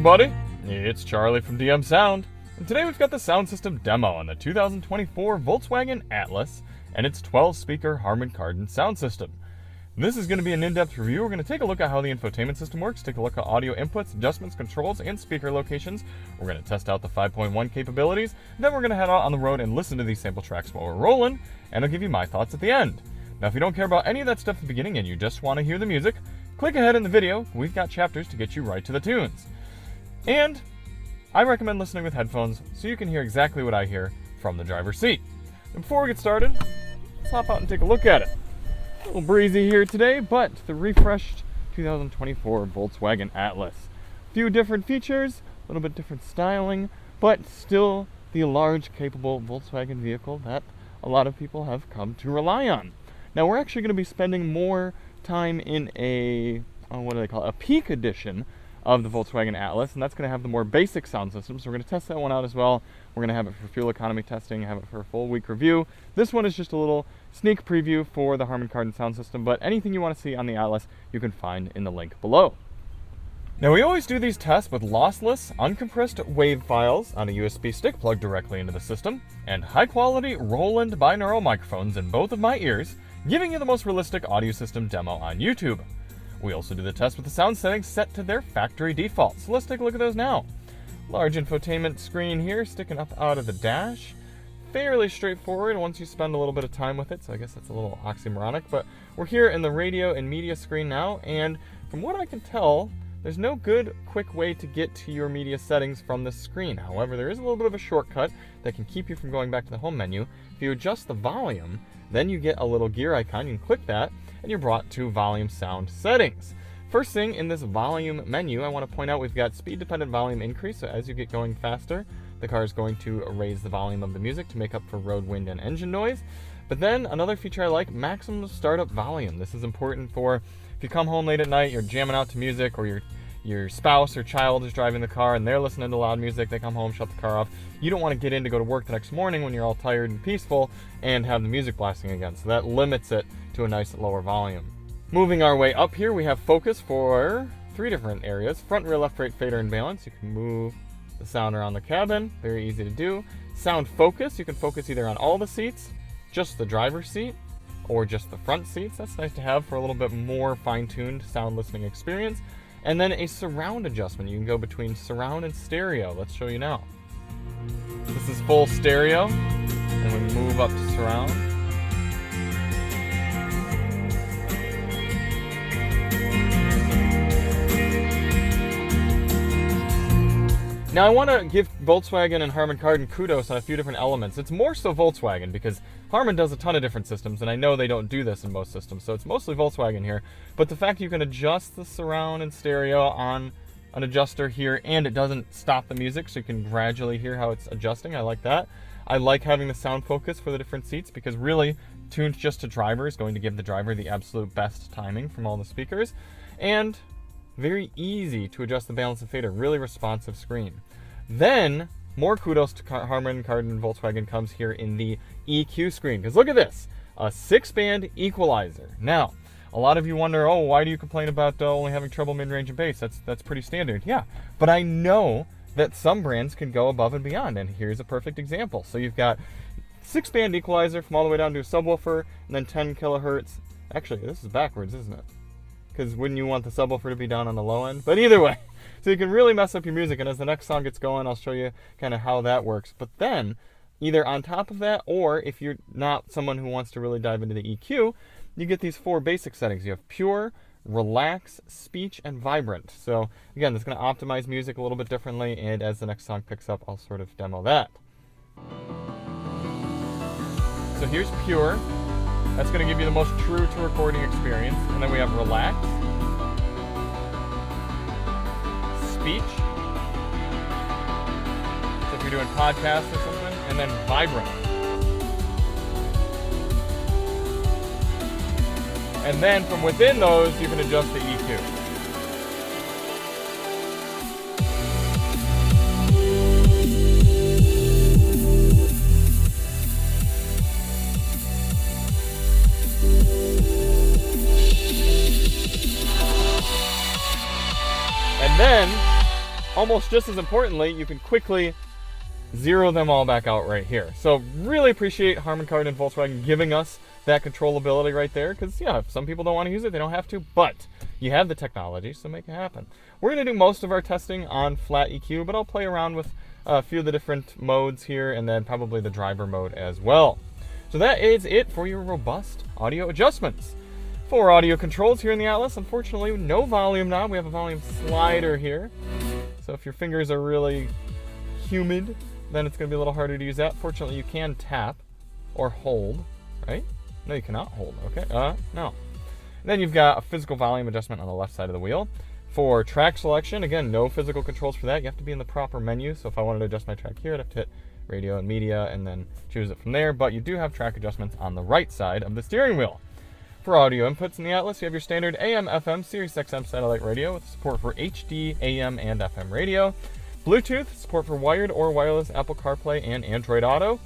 everybody, it's Charlie from DM Sound, and today we've got the sound system demo on the 2024 Volkswagen Atlas and its 12-speaker Harman Kardon sound system. This is going to be an in-depth review. We're going to take a look at how the infotainment system works, take a look at audio inputs, adjustments, controls, and speaker locations. We're going to test out the 5.1 capabilities, then we're going to head out on the road and listen to these sample tracks while we're rolling, and I'll give you my thoughts at the end. Now, if you don't care about any of that stuff at the beginning and you just want to hear the music, click ahead in the video. We've got chapters to get you right to the tunes. And I recommend listening with headphones so you can hear exactly what I hear from the driver's seat. And before we get started, let's hop out and take a look at it. A little breezy here today, but the refreshed 2024 Volkswagen Atlas. A few different features, a little bit different styling, but still the large, capable Volkswagen vehicle that a lot of people have come to rely on. Now, we're actually going to be spending more time in a peak edition of the Volkswagen Atlas, and that's going to have the more basic sound system. So we're going to test that one out as well. We're going to have it for fuel economy testing, have it for a full week review. This one is just a little sneak preview for the Harman Kardon sound system, but anything you want to see on the Atlas, you can find in the link below. Now, we always do these tests with lossless, uncompressed wave files on a USB stick plugged directly into the system, and high-quality Roland binaural microphones in both of my ears, giving you the most realistic audio system demo on YouTube. We also do the test with the sound settings set to their factory default, so let's take a look at those now. Large infotainment screen here sticking up out of the dash. Fairly straightforward once you spend a little bit of time with it, so I guess that's a little oxymoronic, but we're here in the radio and media screen now, and from what I can tell, there's no good, quick way to get to your media settings from this screen. However, there is a little bit of a shortcut that can keep you from going back to the home menu. If you adjust the volume, then you get a little gear icon. You can click that, and you're brought to volume sound settings. First thing in this volume menu, I want to point out we've got speed-dependent volume increase, so as you get going faster, the car is going to raise the volume of the music to make up for road wind and engine noise. But then another feature I like, maximum startup volume. This is important for if you come home late at night, you're jamming out to music, or your spouse or child is driving the car and they're listening to loud music, they come home, shut the car off. You don't want to get in to go to work the next morning when you're all tired and peaceful and have the music blasting again. So that limits it to a nice lower volume. Moving our way up here, we have focus for 3 different areas. Front, rear, left, right, fader, and balance. You can move the sound around the cabin. Very easy to do. Sound focus. You can focus either on all the seats, just the driver's seat, or just the front seats. That's nice to have for a little bit more fine-tuned sound listening experience. And then a surround adjustment. You can go between surround and stereo. Let's show you now. This is full stereo, and we move up to surround. Now, I want to give Volkswagen and Harman Kardon kudos on a few different elements. It's more so Volkswagen because Harman does a ton of different systems, and I know they don't do this in most systems, so it's mostly Volkswagen here. But the fact you can adjust the surround and stereo on an adjuster here, and it doesn't stop the music, so you can gradually hear how it's adjusting. I like that. I like having the sound focus for the different seats because really, tuned just to driver is going to give the driver the absolute best timing from all the speakers. And very easy to adjust the balance and fader, really responsive screen. Then, more kudos to Harman Kardon Volkswagen comes here in the EQ screen, because look at this, a 6-band equalizer. Now, a lot of you wonder, oh, why do you complain about only having treble, mid-range, and bass? That's pretty standard. Yeah, but I know that some brands can go above and beyond, and here's a perfect example. So you've got 6-band equalizer from all the way down to a subwoofer, and then 10 kilohertz. Actually, this is backwards, isn't it? Because wouldn't you want the subwoofer to be down on the low end? But either way, so you can really mess up your music, and as the next song gets going, I'll show you kind of how that works. But then, either on top of that, or if you're not someone who wants to really dive into the EQ, you get these 4 basic settings. You have pure, relax, speech, and vibrant. So again, that's going to optimize music a little bit differently, and as the next song picks up, I'll sort of demo that. So here's pure. That's going to give you the most true to recording experience. And then we have relax, speech, so if you're doing podcasts or something, and then vibrant. And then from within those, you can adjust the EQ. And then almost just as importantly, you can quickly zero them all back out right here. So really appreciate Harman Kardon and Volkswagen giving us that controllability right there, because yeah, if some people don't want to use it, they don't have to, but you have the technology, so make it happen. We're going to do most of our testing on flat EQ, but I'll play around with a few of the different modes here, and then probably the driver mode as well. So that is it for your robust audio adjustments. For audio controls here in the Atlas, unfortunately, no volume knob. We have a volume slider here. So if your fingers are really humid, then it's going to be a little harder to use that. Fortunately, you can tap or hold, right? No, you cannot hold. Okay, no. And then you've got a physical volume adjustment on the left side of the wheel. For track selection, again, no physical controls for that. You have to be in the proper menu. So if I wanted to adjust my track here, I'd have to hit radio and media and then choose it from there. But you do have track adjustments on the right side of the steering wheel. For audio inputs in the Atlas, you have your standard AM, FM, Sirius XM satellite radio with support for HD, AM, and FM radio. Bluetooth, support for wired or wireless Apple CarPlay and Android Auto.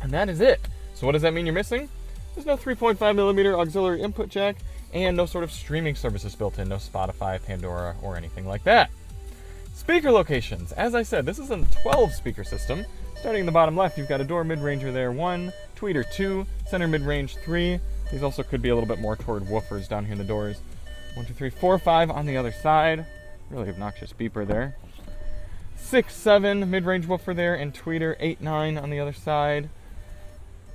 And that is it. So what does that mean you're missing? There's no 3.5mm auxiliary input jack and no sort of streaming services built in, no Spotify, Pandora, or anything like that. Speaker locations. As I said, this is a 12 speaker system. Starting in the bottom left, you've got a door mid-ranger there, 1, tweeter 2, center mid-range 3. These also could be a little bit more toward woofers down here in the doors. 1, 2, 3, 4, 5 on the other side. Really obnoxious beeper there. 6, 7 mid-range woofer there, and tweeter 8, 9 on the other side.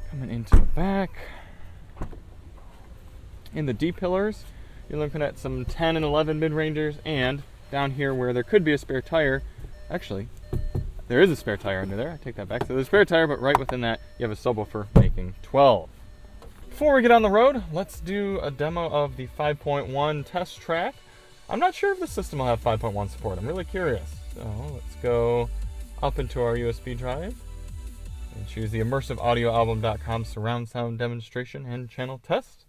Coming into the back. In the D pillars, you're looking at some 10 and 11 mid-rangers, and down here where there could be a spare tire, actually, there is a spare tire under there. I take that back. So there's a spare tire, but right within that, you have a subwoofer making 12. Before we get on the road, let's do a demo of the 5.1 test track. I'm not sure if the system will have 5.1 support. I'm really curious. So let's go up into our USB drive and choose the immersiveaudioalbum.com surround sound demonstration and channel test.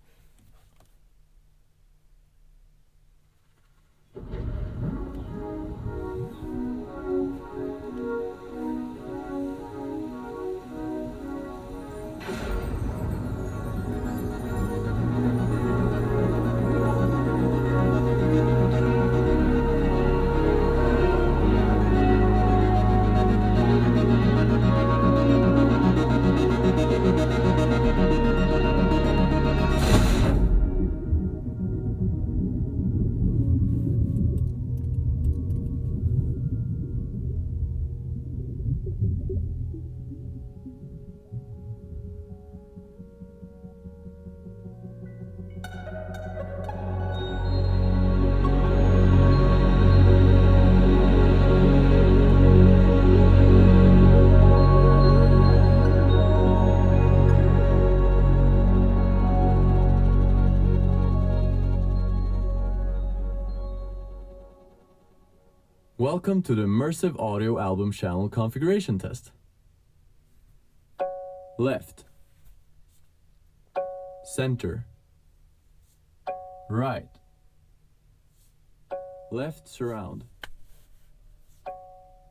Welcome to the Immersive Audio Album Channel Configuration Test. Left. Center. Right. Left surround.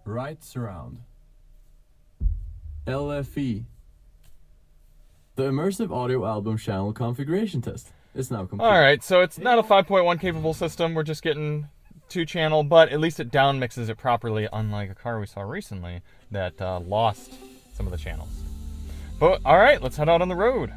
Right surround. LFE. The Immersive Audio Album Channel Configuration Test is now complete. Alright, so it's not a 5.1 capable system. We're just getting 2-channel, but at least it down mixes it properly, unlike a car we saw recently that lost some of the channels. But alright, let's head out on the road.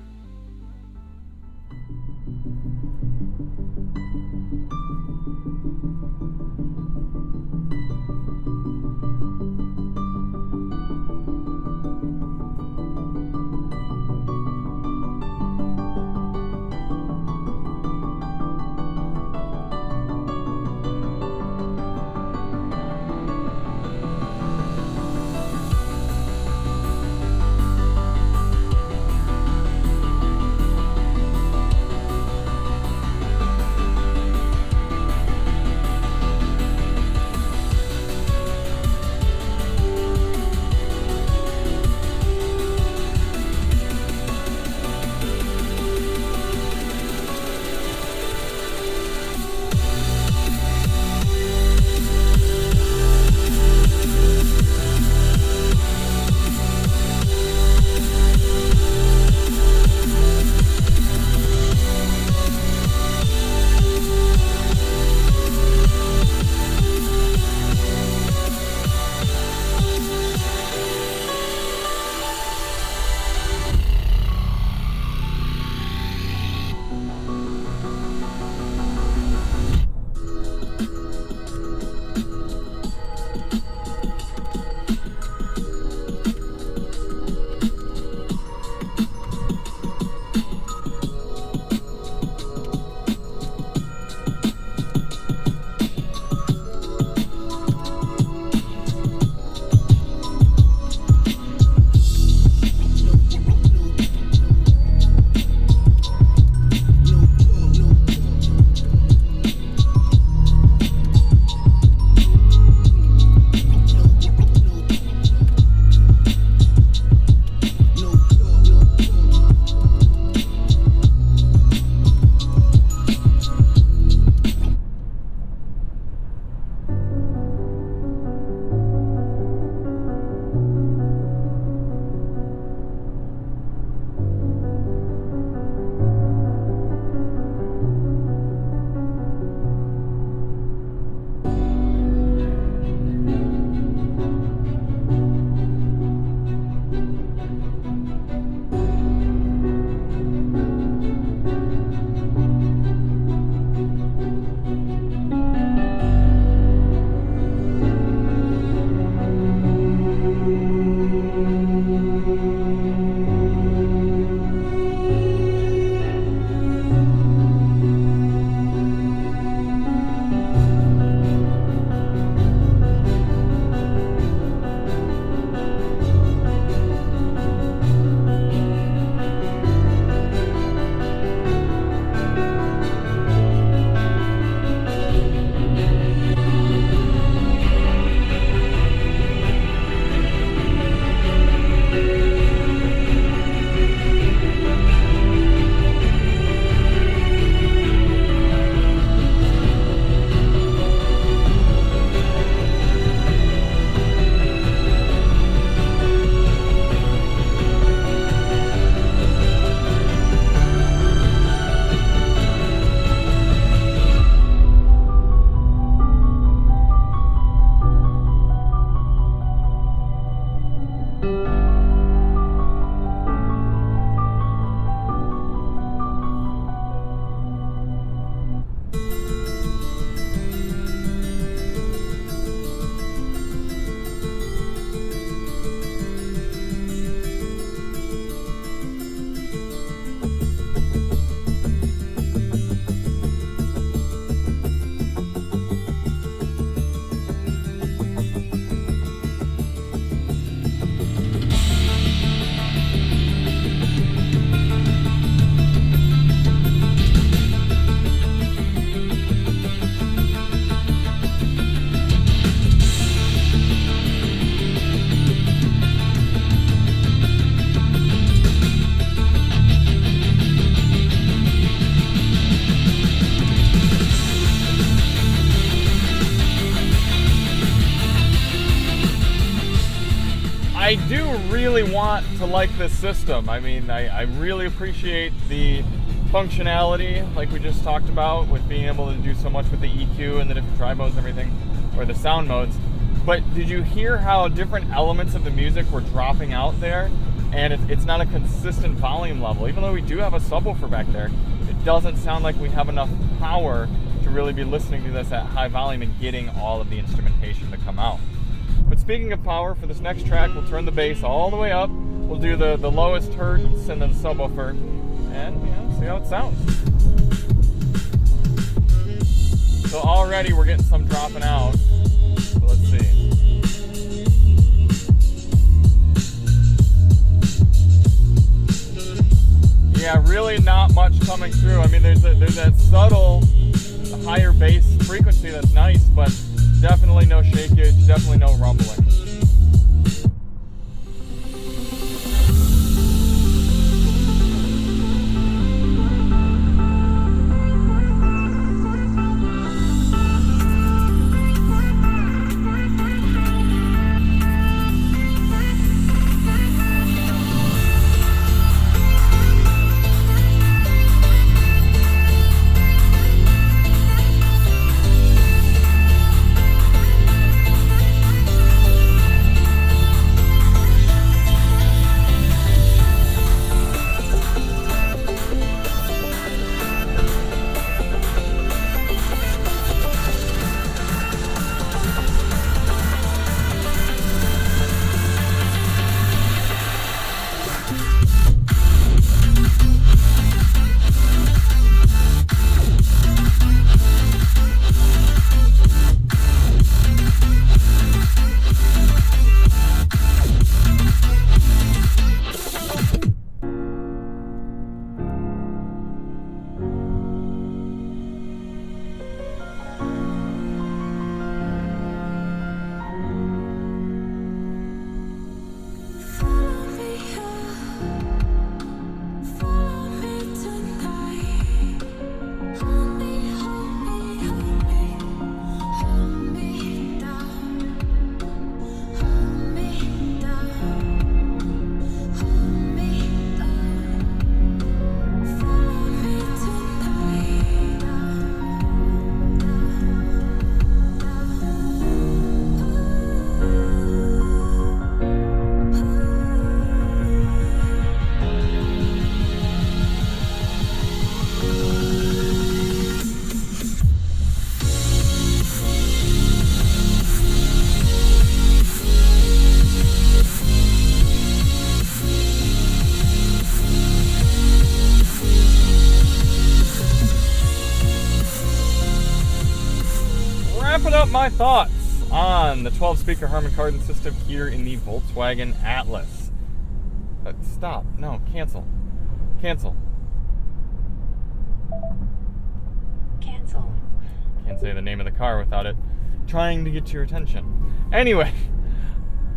I do really want to like this system. I mean, I really appreciate the functionality, like we just talked about, with being able to do so much with the EQ and the different drive modes and everything, or the sound modes. But did you hear how different elements of the music were dropping out there? And it's not a consistent volume level. Even though we do have a subwoofer back there, it doesn't sound like we have enough power to really be listening to this at high volume and getting all of the instrumentation to come out. But speaking of power, for this next track, we'll turn the bass all the way up. We'll do the lowest hertz and then the subwoofer, and see how it sounds. So already we're getting some dropping out. So let's see. Yeah, really not much coming through. I mean, there's that subtle higher bass frequency that's nice, but definitely no shakeage, definitely no rumbling. My thoughts on the 12-speaker Harman Kardon system here in the Volkswagen Atlas. Stop. No, cancel. Cancel. Cancel. Can't say the name of the car without it trying to get your attention. Anyway,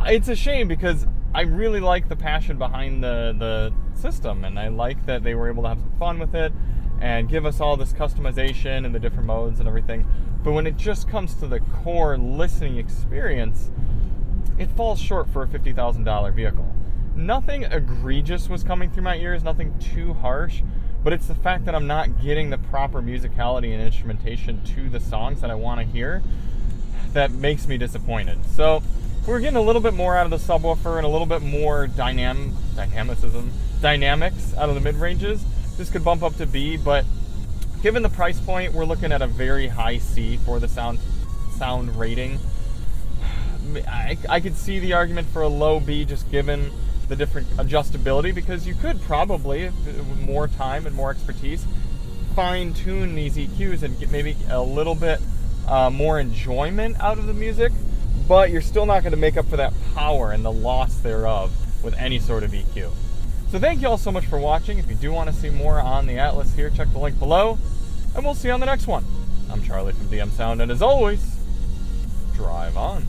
it's a shame because I really like the passion behind the system, and I like that they were able to have some fun with it and give us all this customization and the different modes and everything. But when it just comes to the core listening experience, it falls short for a $50,000 vehicle. Nothing egregious was coming through my ears, nothing too harsh, but it's the fact that I'm not getting the proper musicality and instrumentation to the songs that I want to hear that makes me disappointed. So we're getting a little bit more out of the subwoofer and a little bit more dynamics out of the mid-ranges. This could bump up to B, but given the price point, we're looking at a very high C for the sound rating. I could see the argument for a low B just given the different adjustability, because you could probably, with more time and more expertise, fine-tune these EQs and get maybe a little bit more enjoyment out of the music, but you're still not going to make up for that power and the loss thereof with any sort of EQ. So thank you all so much for watching. If you do want to see more on the Atlas here, check the link below, and we'll see you on the next one. I'm Charlie from DM Sound, and as always, drive on.